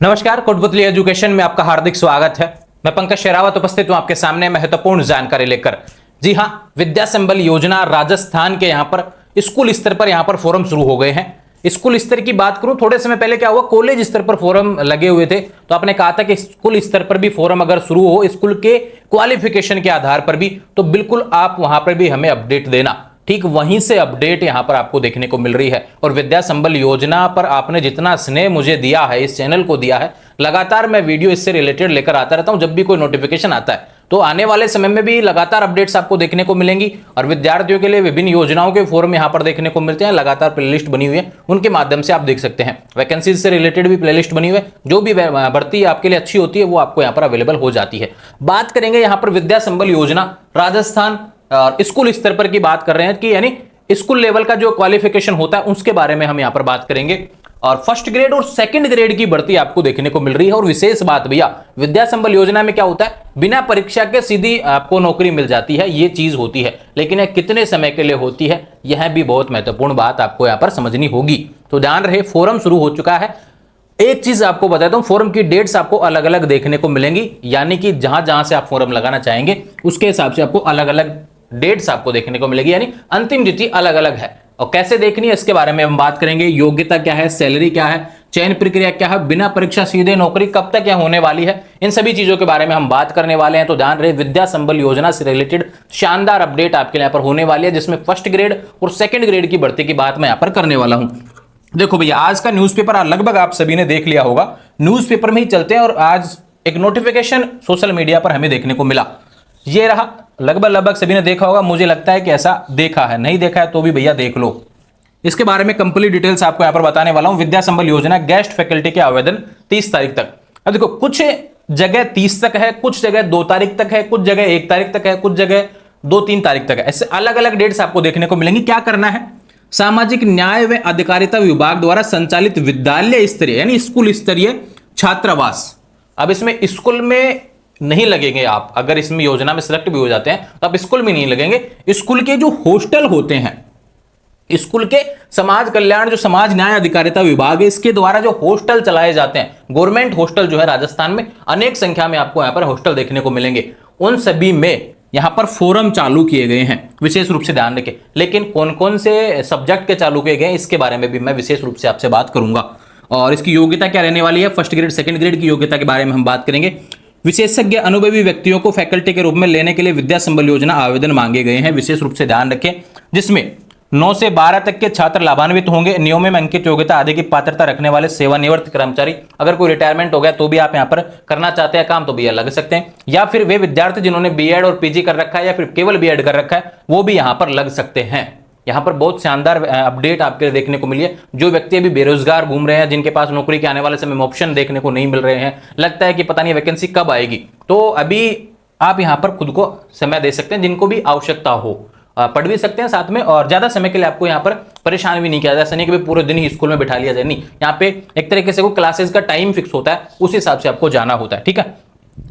नमस्कार, कोटपुतली एजुकेशन में आपका हार्दिक स्वागत है। मैं पंकज शेरावत उपस्थित हूं आपके सामने महत्वपूर्ण जानकारी लेकर। जी हां, विद्या संबल योजना राजस्थान के यहां पर स्कूल स्तर पर यहां पर फोरम शुरू हो गए हैं। स्कूल स्तर की बात करूं, थोड़े समय पहले क्या हुआ, कॉलेज स्तर पर फोरम लगे हुए थे, तो आपने कहा था कि स्कूल स्तर पर भी फोरम अगर शुरू हो स्कूल के क्वालिफिकेशन के आधार पर भी, तो बिल्कुल आप वहां पर भी हमें अपडेट देना। ठीक वहीं से अपडेट यहां पर आपको देखने को मिल रही है। और विद्या संबल योजना पर आपने जितना स्नेह मुझे दिया है, इस चैनल को दिया है, लगातार मैं वीडियो इससे रिलेटेड लेकर आता रहता हूं। जब भी कोई नोटिफिकेशन आता है तो आने वाले समय में भी लगातार अपडेट्स आपको देखने को मिलेंगी। और विद्यार्थियों के लिए विभिन्न योजनाओं के फॉर्म यहां पर देखने को मिलते हैं। लगातार प्लेलिस्ट बनी हुई है, उनके माध्यम से आप देख सकते हैं। वैकेंसीज से रिलेटेड भी प्लेलिस्ट बनी हुई है, जो भी भर्ती आपके लिए अच्छी होती है वो आपको यहां पर अवेलेबल हो जाती है। बात करेंगे यहां पर विद्या संबल योजना राजस्थान और स्कूल स्तर पर की बात कर रहे हैं कि यानी स्कूल लेवल का जो क्वालिफिकेशन होता है उसके बारे में हम यहां पर बात करेंगे। और फर्स्ट ग्रेड और सेकंड ग्रेड की भर्ती आपको देखने को मिल रही है। और विशेष बात भैया, विद्या संबल योजना में क्या होता है, बिना परीक्षा के सीधी आपको नौकरी मिल जाती है, ये चीज होती है। लेकिन यह कितने समय के लिए होती है, यह भी बहुत महत्वपूर्ण बात आपको यहां पर समझनी होगी। तो ध्यान रहे, फोरम शुरू हो चुका है। एक चीज आपको बताता हूं, फोरम की डेट्स आपको अलग अलग देखने को मिलेंगी, यानी कि जहां जहां से आप फोरम लगाना चाहेंगे उसके हिसाब से आपको अलग अलग डेट्स आपको देखने को मिलेगी, यानी अंतिम तिथि अलग अलग है। और कैसे देखनी है इसके बारे में हम बात करेंगे। योग्यता क्या है, सैलरी क्या है, चयन प्रक्रिया क्या है, बिना परीक्षा सीधे नौकरी कब तक क्या होने वाली है, इन सभी चीजों के बारे में हम बात करने वाले हैं। तो ध्यान रहे, विद्या संबल योजना से रिलेटेड शानदार अपडेट आपके यहाँ पर होने वाली है, जिसमें फर्स्ट ग्रेड और सेकंड ग्रेड की भर्ती की बात मैं यहाँ पर करने वाला हूं। देखो भैया, आज का न्यूज़पेपर लगभग आप सभी ने देख लिया होगा। न्यूज़पेपर में ही चलते हैं और आज एक नोटिफिकेशन सोशल मीडिया पर हमें देखने को मिला। ये रहा, लगभग सभी ने देखा होगा, मुझे लगता है कि ऐसा देखा है, नहीं देखा है तो भी भैया देख लो। इसके बारे में कंप्लीट डिटेल्स आपको यहां पर बताने वाला हूं। विद्या संबल योजना गेस्ट फैकल्टी के आवेदन 30 तारीख तक। अब देखो, कुछ जगह 30 तक है, कुछ जगह 2 तारीख तक है, कुछ जगह 1 तारीख तक है, कुछ जगह 2-3 तारीख तक है। ऐसे अलग अलग डेट्स आपको देखने को मिलेंगी। क्या करना है, सामाजिक न्याय व अधिकारिता विभाग द्वारा संचालित विद्यालय स्तरीय यानी स्कूल स्तरीय छात्रावास। अब इसमें स्कूल में नहीं लगेंगे आप, अगर इसमें योजना में सिलेक्ट भी हो जाते हैं तो आप स्कूल में नहीं लगेंगे। स्कूल के जो हॉस्टल होते हैं, स्कूल के समाज कल्याण जो समाज न्याय अधिकारिता विभाग है, इसके द्वारा जो हॉस्टल चलाए जाते हैं, गवर्नमेंट हॉस्टल जो है राजस्थान में अनेक संख्या में आपको यहां पर हॉस्टल देखने को मिलेंगे। उन सभी में यहां पर फोरम चालू किए गए हैं, विशेष रूप से ध्यान रखें। लेकिन कौन कौन से सब्जेक्ट के चालू किए गए हैं इसके बारे में भी मैं विशेष रूप से आपसे बात करूंगा। और इसकी योग्यता क्या रहने वाली है, फर्स्ट ग्रेड सेकंड ग्रेड की योग्यता के बारे में हम बात करेंगे। विशेषज्ञ अनुभवी व्यक्तियों को फैकल्टी के रूप में लेने के लिए विद्या संबल योजना आवेदन मांगे गए हैं, विशेष रूप से ध्यान रखें। जिसमें 9 से 12 तक के छात्र लाभान्वित होंगे। नियमों में अंकित योग्यता आदि की पात्रता रखने वाले सेवानिवृत्त कर्मचारी, अगर कोई रिटायरमेंट हो गया तो भी आप यहां पर करना चाहते हैं काम तो भी लग सकते हैं, या फिर वे विद्यार्थी जिन्होंने बीएड और पीजी कर रखा है या फिर केवल बीएड कर रखा है वो भी यहां पर लग सकते हैं। यहां पर बहुत शानदार अपडेट आपके देखने को मिली है। जो व्यक्ति अभी बेरोजगार घूम रहे हैं, जिनके पास नौकरी के आने वाले समय में ऑप्शन देखने को नहीं मिल रहे हैं, लगता है कि पता नहीं वैकेंसी कब आएगी, तो अभी आप यहां पर खुद को समय दे सकते हैं। जिनको भी आवश्यकता हो पढ़ भी सकते हैं साथ में, और ज्यादा समय के लिए आपको यहाँ पर परेशान भी नहीं किया जाए। नहीं कि पूरे दिन ही स्कूल में बिठा लिया जाए, नहीं, यहाँ पे एक तरीके से वो क्लासेस का टाइम फिक्स होता है, उस हिसाब से आपको जाना होता है, ठीक है,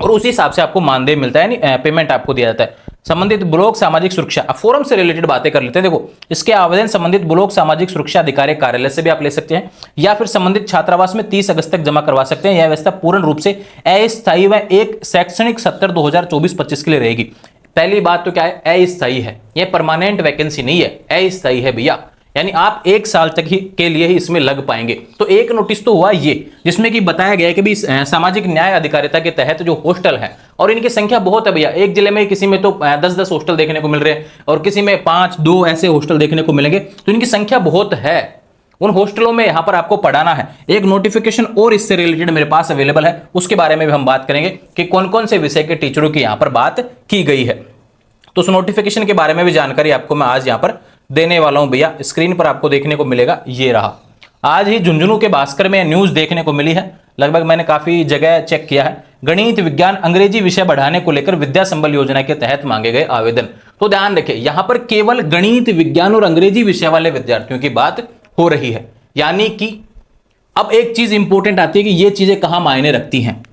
और उसी हिसाब से आपको मानदेय मिलता है, यानी पेमेंट आपको दिया जाता है। संबंधित ब्लॉक सामाजिक सुरक्षा, फोरम से रिलेटेड बातें कर लेते हैं। देखो, इसके आवेदन संबंधित ब्लॉक सामाजिक सुरक्षा अधिकारी कार्यालय से भी आप ले सकते हैं, या फिर संबंधित छात्रावास में 30 अगस्त तक जमा करवा सकते हैं। यह व्यवस्था पूर्ण रूप से अस्थायी व एक शैक्षणिक सत्र 2024-25 के लिए रहेगी। पहली बात तो क्या है, अस्थायी है, यह परमानेंट वैकेंसी नहीं है, अस्थायी है भैया, यानी आप 1 साल तक ही के लिए ही इसमें लग पाएंगे। तो एक नोटिस तो हुआ ये, जिसमें कि बताया गया है कि भी सामाजिक न्याय अधिकारिता के तहत जो हॉस्टल है, और इनकी संख्या बहुत है भैया, एक जिले में किसी में तो 10-10 हॉस्टल देखने को मिल रहे हैं, और किसी में 5-2 ऐसे हॉस्टल देखने को मिलेंगे। तो इनकी संख्या बहुत है, उन हॉस्टलों में यहां पर आपको पढ़ाना है। एक नोटिफिकेशन और इससे रिलेटेड मेरे पास अवेलेबल है, उसके बारे में भी हम बात करेंगे कि कौन कौन से विषय के टीचरों की यहां पर बात की गई है। तो उस नोटिफिकेशन के बारे में भी जानकारी आपको मैं आज यहां पर देने वाला हूं भैया। स्क्रीन पर आपको देखने को मिलेगा, ये रहा। आज ही झुंझुनू के भास्कर में न्यूज देखने को मिली है, लगभग मैंने काफी जगह चेक किया है। गणित विज्ञान अंग्रेजी विषय बढ़ाने को लेकर विद्या संबल योजना के तहत मांगे गए आवेदन। तो ध्यान रखें, यहां पर केवल गणित विज्ञान और अंग्रेजी विषय वाले विद्यार्थियों की बात हो रही है। यानी कि अब एक चीज इंपॉर्टेंट आती है कि ये चीजें कहां मायने रखती हैं,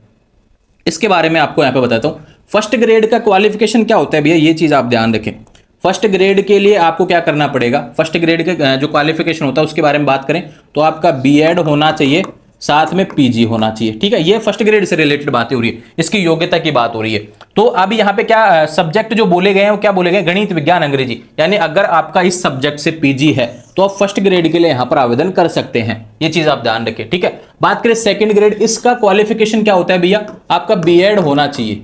इसके बारे में आपको यहां पे बताता हूं। फर्स्ट ग्रेड का क्वालिफिकेशन क्या होता है भैया, ये चीज आप ध्यान रखें। फर्स्ट ग्रेड के लिए आपको क्या करना पड़ेगा, फर्स्ट ग्रेड के जो क्वालिफिकेशन होता है उसके बारे में बात करें तो आपका बीएड होना चाहिए साथ में पीजी होना चाहिए। ठीक है, ये फर्स्ट ग्रेड से रिलेटेड बातें हो रही है, इसकी योग्यता की बात हो रही है। तो अब यहाँ पे क्या सब्जेक्ट जो बोले गए हैं वो क्या बोले गए, गणित, विज्ञान, अंग्रेजी। यानी अगर आपका इस सब्जेक्ट से पीजी है तो आप फर्स्ट ग्रेड के लिए यहाँ पर आवेदन कर सकते हैं, ये चीज आप ध्यान रखें। ठीक है, बात करें सेकंड ग्रेड, इसका क्वालिफिकेशन क्या होता है भैया, आपका बीएड होना चाहिए।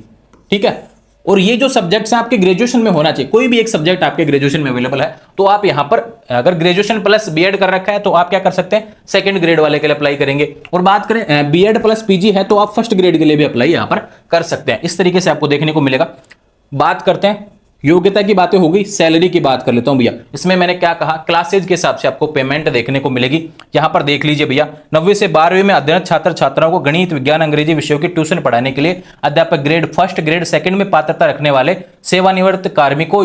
ठीक है, और ये जो सब्जेक्ट्स हैं आपके ग्रेजुएशन में होना चाहिए, कोई भी एक सब्जेक्ट आपके ग्रेजुएशन में अवेलेबल है तो आप यहां पर अगर ग्रेजुएशन प्लस बीएड कर रखा है तो आप क्या कर सकते हैं, सेकंड ग्रेड वाले के लिए अप्लाई करेंगे। और बात करें बीएड प्लस पीजी है तो आप फर्स्ट ग्रेड के लिए भी अप्लाई यहां पर कर सकते हैं। इस तरीके से आपको देखने को मिलेगा। बात करते हैं योग्यता की बातें हो गई, सैलरी की बात कर लेता हूं भैया। इसमें मैंने क्या कहा, क्लासेज के हिसाब से आपको पेमेंट देखने को मिलेगी। यहां पर देख लीजिए भैया, 9वीं से 12वीं में अध्ययनरत छात्र छात्राओं को गणित, विज्ञान, अंग्रेजी विषयों की ट्यूशन पढ़ाने के लिए अध्यापक ग्रेड फर्स्ट, ग्रेड सेकंड में पात्रता रखने वाले सेवानिवृत्त कार्मिकों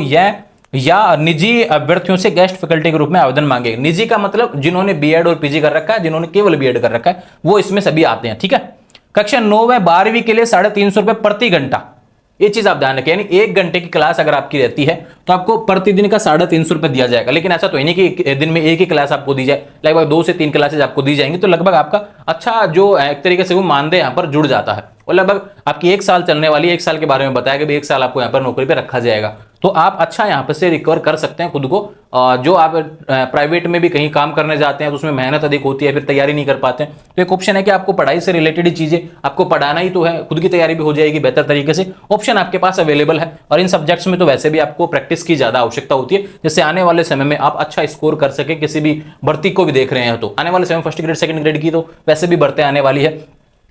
या निजी अभ्यर्थियों से गेस्ट फैकल्टी के रूप में आवेदन मांगे। निजी का मतलब जिन्होंने बीएड और पीजी कर रखा है, जिन्होंने केवल बीएड कर रखा है, वो इसमें सभी आते हैं। ठीक है, कक्षा 9 व 12वीं के लिए 350 रुपए प्रति घंटा, ये चीज आप ध्यान रखें। यानी 1 घंटे की क्लास अगर आपकी रहती है तो आपको प्रतिदिन का 350 रुपए दिया जाएगा। लेकिन ऐसा तो है नहीं कि दिन में एक ही क्लास आपको दी जाए, लगभग 2 से 3 क्लासेज आपको दी जाएंगी, तो लगभग आपका अच्छा जो एक तरीके से वो मानदेय यहाँ पर जुड़ जाता है। और लगभग आपकी 1 साल चलने वाली, 1 साल के बारे में बताया कि 1 साल आपको यहाँ पर नौकरी पे रखा जाएगा, तो आप अच्छा यहाँ पर से रिकवर कर सकते हैं खुद को। जो आप प्राइवेट में भी कहीं काम करने जाते हैं तो उसमें मेहनत अधिक होती है, फिर तैयारी नहीं कर पाते हैं, तो एक ऑप्शन है कि आपको पढ़ाई से रिलेटेड ही चीजें आपको पढ़ाना ही तो है, खुद की तैयारी भी हो जाएगी बेहतर तरीके से। ऑप्शन आपके पास अवेलेबल है, और इन सब्जेक्ट्स में तो वैसे भी आपको प्रैक्टिस की ज्यादा आवश्यकता होती है, जिससे आने वाले समय में आप अच्छा स्कोर कर सके। किसी भी भर्ती को भी देख रहे हैं तो आने वाले समय फर्स्ट ग्रेड सेकंड ग्रेड की तो वैसे भी भर्ती आने वाली है,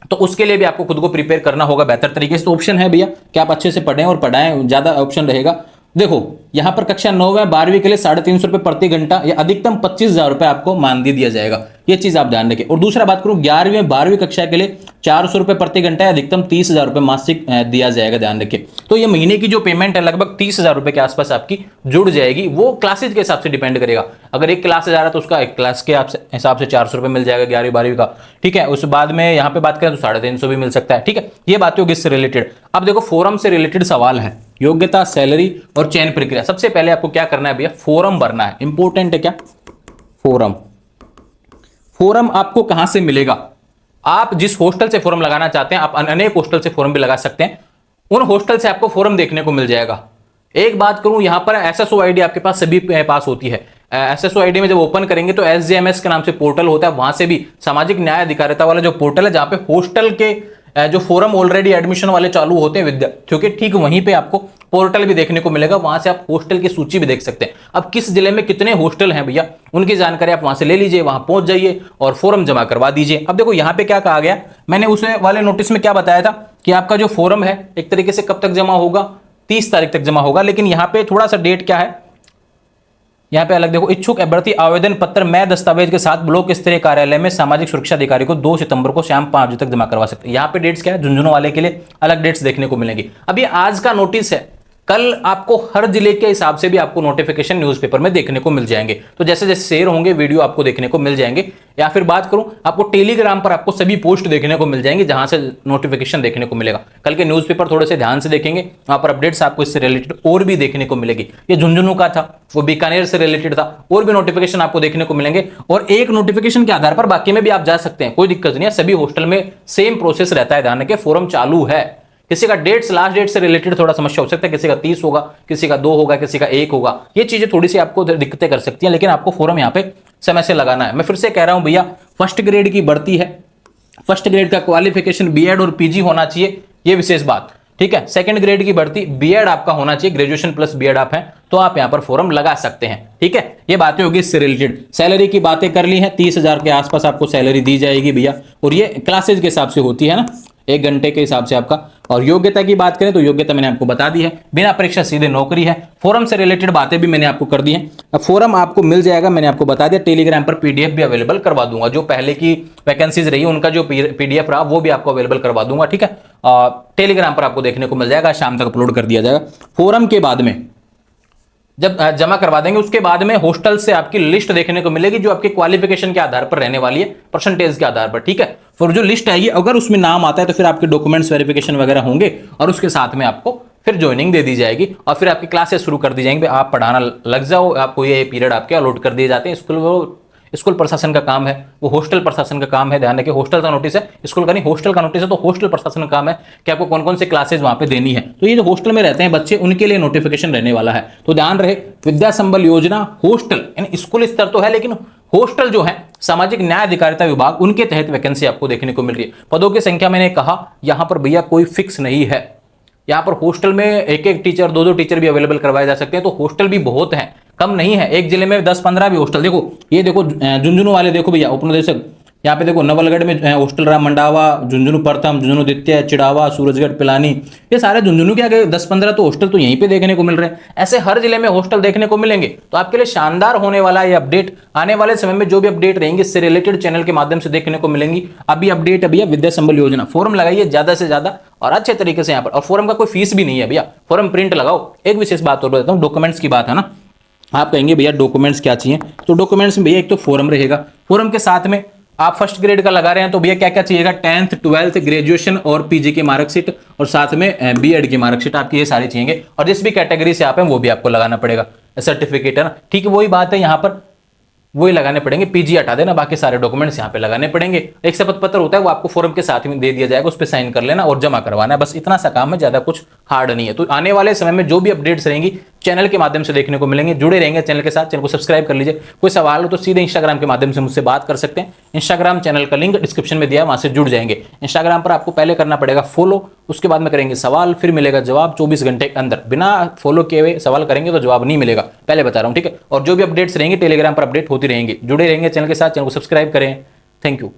तो उसके लिए भी आपको खुद को प्रिपेयर करना होगा बेहतर तरीके से। तो ऑप्शन है भैया कि आप अच्छे से पढ़ें और पढ़ाएं, ज्यादा ऑप्शन रहेगा। देखो यहां पर कक्षा 9 व 12वीं के लिए 350 रुपए प्रति घंटा या अधिकतम 25,000 रुपए आपको मानदेय दिया जाएगा, ये चीज आप ध्यान रखें। और दूसरा बात करूं 11वीं और 12वीं कक्षा के लिए 400 रुपए प्रति घंटा या अधिकतम 30,000 रुपए मासिक दिया जाएगा, ध्यान रखें। तो ये महीने की जो पेमेंट है लगभग 30,000 रुपए के आसपास आपकी जुड़ जाएगी। वो क्लासेज के हिसाब से डिपेंड करेगा, अगर एक क्लास जा रहा है तो उसका एक क्लास के हिसाब से 400 रुपए मिल जाएगा 11वीं 12वीं का। ठीक है, उस बाद में यहाँ पे बात करें तो 350 भी मिल सकता है। ठीक है, ये बातें होगी इससे रिलेटेड। अब देखो फोरम से रिलेटेड सवाल है, योग्यता, सैलरी और चयन प्रक्रिया। सबसे पहले आपको क्या करना है भैया, फॉर्म भरना है। इंपॉर्टेंट है क्या, फॉर्म आपको कहां से मिलेगा, आप जिस हॉस्टल से फॉर्म लगाना चाहते हैं, आप अनेक हॉस्टल से फॉर्म भी लगा सकते हैं, उन हॉस्टल से आपको फॉर्म देखने को मिल जाएगा। एक बात करूं, यहां पर एसएसओ आईडी आपके पास सभी पास होती है। एसएसओ आईडी में जब ओपन करेंगे तो एसजेएमएस के नाम से पोर्टल होता है, वहां से भी सामाजिक न्याय अधिकारिता वाला जो पोर्टल है, जहां पे हॉस्टल के जो फॉर्म ऑलरेडी एडमिशन वाले चालू होते हैं विद्यार्थियों के, ठीक वहीं पे आपको पोर्टल भी देखने को मिलेगा, वहां से आप हॉस्टल की सूची भी देख सकते हैं। अब किस जिले में कितने हॉस्टल हैं भैया, उनकी जानकारी आप वहां से ले लीजिए, वहां पहुंच जाइए और फॉर्म जमा करवा दीजिए। अब देखो यहां पे क्या कहा गया, मैंने उस वाले नोटिस में क्या बताया था कि आपका जो फॉर्म है एक तरीके से कब तक जमा होगा, 30 तारीख तक जमा होगा। लेकिन यहां पे थोड़ा सा डेट क्या है, यहां पे अलग देखो, इच्छुक अभ्यर्थी आवेदन पत्र में दस्तावेज के साथ ब्लॉक स्तरीय कार्यालय में सामाजिक सुरक्षा अधिकारी को 2 सितंबर को शाम 5 बजे तक जमा करवा सकते हैं। यहां पे डेट्स क्या है, झुंझुनू वाले के लिए अलग डेट्स देखने को मिलेंगी। अब ये आज का नोटिस है, कल आपको हर जिले के हिसाब से भी आपको नोटिफिकेशन न्यूज़पेपर में देखने को मिल जाएंगे। तो जैसे जैसे शेयर होंगे वीडियो आपको देखने को मिल जाएंगे। या फिर बात करूं, आपको टेलीग्राम पर आपको सभी पोस्ट देखने को मिल जाएंगे, जहां से नोटिफिकेशन देखने को मिलेगा। कल के न्यूज़पेपर थोड़े से ध्यान से देखेंगे, वहां पर अपडेट्स आपको इससे रिलेटेड और भी देखने को मिलेगी। ये झुंझुनू का था, वो बीकानेर से रिलेटेड था, और भी नोटिफिकेशन आपको देखने को मिलेंगे। और एक नोटिफिकेशन के आधार पर बाकी में भी आप जा सकते हैं, कोई दिक्कत नहीं है। सभी हॉस्टल में सेम प्रोसेस रहता है, ध्यान रखें, फॉर्म चालू है। किसी का डेट्स, लास्ट डेट से रिलेटेड थोड़ा समस्या हो सकता है, किसी का 30 होगा, किसी का 2 होगा, किसी का 1 होगा। ये चीजें थोड़ी सी आपको दिक्कतें कर सकती हैं, लेकिन आपको फॉर्म यहाँ पे समय से लगाना है। मैं फिर से कह रहा हूं भैया, फर्स्ट ग्रेड की भर्ती है, फर्स्ट ग्रेड का क्वालिफिकेशन बीएड और पीजी होना चाहिए, ये विशेष बात। ठीक है, सेकंड ग्रेड की भर्ती बीएड आपका होना चाहिए, ग्रेजुएशन प्लस बीएड आप हैं तो आप यहां पर फॉर्म लगा सकते हैं। ठीक है, ये बातें होगी इससे रिलेटेड। सैलरी की बातें कर ली है, 30,000 के आसपास आपको सैलरी दी जाएगी भैया, और ये क्लासेज के हिसाब से होती है ना, 1 घंटे के हिसाब से आपका। और योग्यता की बात करें तो योग्यता मैंने आपको बता दी है, बिना परीक्षा सीधे नौकरी है। फॉर्म से रिलेटेड बातें भी मैंने आपको कर दी हैं। अब फॉर्म आपको मिल जाएगा, मैंने आपको बता दिया। टेलीग्राम पर पीडीएफ भी अवेलेबल करवा दूंगा, जो पहले की वैकेंसीज रही उनका जो पीडीएफ रहा वो भी आपको अवेलेबल करवा दूंगा। ठीक है, टेलीग्राम पर आपको देखने को मिल जाएगा, शाम तक अपलोड कर दिया जाएगा। फॉर्म के बाद में जब जमा करवा देंगे उसके बाद में हॉस्टल से आपकी लिस्ट देखने को मिलेगी, जो आपके क्वालिफिकेशन के आधार पर रहने वाली है, परसेंटेज के आधार पर। ठीक है, फिर जो लिस्ट आएगी अगर उसमें नाम आता है तो फिर आपके डॉक्यूमेंट्स वेरिफिकेशन वगैरह होंगे, और उसके साथ में आपको फिर ज्वाइनिंग दे दी जाएगी, और फिर आपकी क्लासेस शुरू कर दी जाएंगी। आप पढ़ाना लग जाओ, आपको ये पीरियड आपके अलॉट कर दिए जाते हैं। स्कूल प्रशासन का काम है, वो हॉस्टल प्रशासन का काम है। ध्यान रखिए, हॉस्टल का नोटिस है, स्कूल का नहीं, हॉस्टल का नोटिस है, तो हॉस्टल प्रशासन का काम है कि आपको कौन कौन से क्लासेज वहां पे देनी है। तो ये जो हॉस्टल में रहते हैं बच्चे, उनके लिए नोटिफिकेशन रहने वाला है। तो ध्यान रहे, विद्या संबल योजना हॉस्टल यानी स्कूल स्तर तो है, लेकिन हॉस्टल जो है सामाजिक न्याय अधिकारिता विभाग, उनके तहत वैकेंसी आपको देखने को मिल रही है। पदों की संख्या मैंने कहा यहां पर भैया कोई फिक्स नहीं है। यहाँ पर हॉस्टल में एक एक टीचर, दो दो टीचर भी अवेलेबल करवाए जा सकते हैं। तो हॉस्टल भी बहुत हैं, कम नहीं है। एक जिले में 10-15 भी हॉस्टल, देखो ये देखो झुंझुनू वाले देखो भैया, उपनिदेशक यहाँ पे देखो नवलगढ़ में हॉस्टल रहा, मंडावा, झुंझुनू प्रथम, झुंझुनू द्वितीय, चिड़ावा, सूरजगढ़, पिलानी, ये सारे झुंझुनू के आगे 10-15 तो हॉस्टल तो यहीं पे देखने को मिल रहे हैं। ऐसे हर जिले में हॉस्टल देखने को मिलेंगे। तो आपके लिए शानदार होने वाला ये अपडेट, आने वाले समय में जो भी अपडेट रहेंगे इससे रिलेटेड चैनल के माध्यम से देखने को मिलेंगी। अभी अपडेट है भैया विद्या संबल योजना, फॉर्म लगाइए ज्यादा से ज्यादा और अच्छे तरीके से यहाँ पर। और फॉर्म का कोई फीस भी नहीं है भैया, फॉर्म प्रिंट लगाओ। एक विशेष बात और बताता हूँ, डॉक्यूमेंट्स की बात है ना, आप कहेंगे भैया डॉक्यूमेंट्स क्या चाहिए, तो डॉक्यूमेंट्स में भैया एक तो फॉर्म रहेगा, फॉर्म के साथ में आप फर्स्ट ग्रेड का लगा रहे हैं तो भैया क्या क्या चाहिएगा, 10th 12th ग्रेजुएशन और पीजी की मार्कशीट, और साथ में बीएड की मार्कशीट, आपकी ये सारी चाहिए। और जिस भी कैटेगरी से आप हैं वो भी आपको लगाना पड़ेगा, सर्टिफिकेट है ना। ठीक है, वही बात है यहाँ पर, वही लगाने पड़ेंगे। पीजी हटा देना, बाकी सारे डॉक्यूमेंट्स यहाँ पे लगाने पड़ेंगे। एक शपथ पत्र होता है वो आपको फॉर्म के साथ में दे दिया जाएगा, उस पर साइन कर लेना और जमा करवाना है, बस इतना सा काम है, ज्यादा कुछ हार्ड नहीं है। तो आने वाले समय में जो भी अपडेट्स रहेंगी चैनल के माध्यम से देखने को मिलेंगे। जुड़े रहेंगे चैनल के साथ, चैनल को सब्सक्राइब कर लीजिए। कोई सवाल हो तो सीधे इंस्टाग्राम के माध्यम से मुझसे बात कर सकते हैं। इंस्टाग्राम चैनल का लिंक डिस्क्रिप्शन में दिया है, वहां से जुड़ जाएंगे। इंस्टाग्राम पर आपको पहले करना पड़ेगा फॉलो, उसके बाद में करेंगे सवाल, फिर मिलेगा जवाब 24 घंटे के अंदर। बिना फॉलो किए हुए सवाल करेंगे तो जवाब नहीं मिलेगा, पहले बता रहा हूं, ठीक है। और जो भी अपडेट्स रहेंगे टेलीग्राम पर अपडेट होती रहेंगी। जुड़े रहेंगे चैनल के साथ, चैनल को सब्सक्राइब करें। Thank you.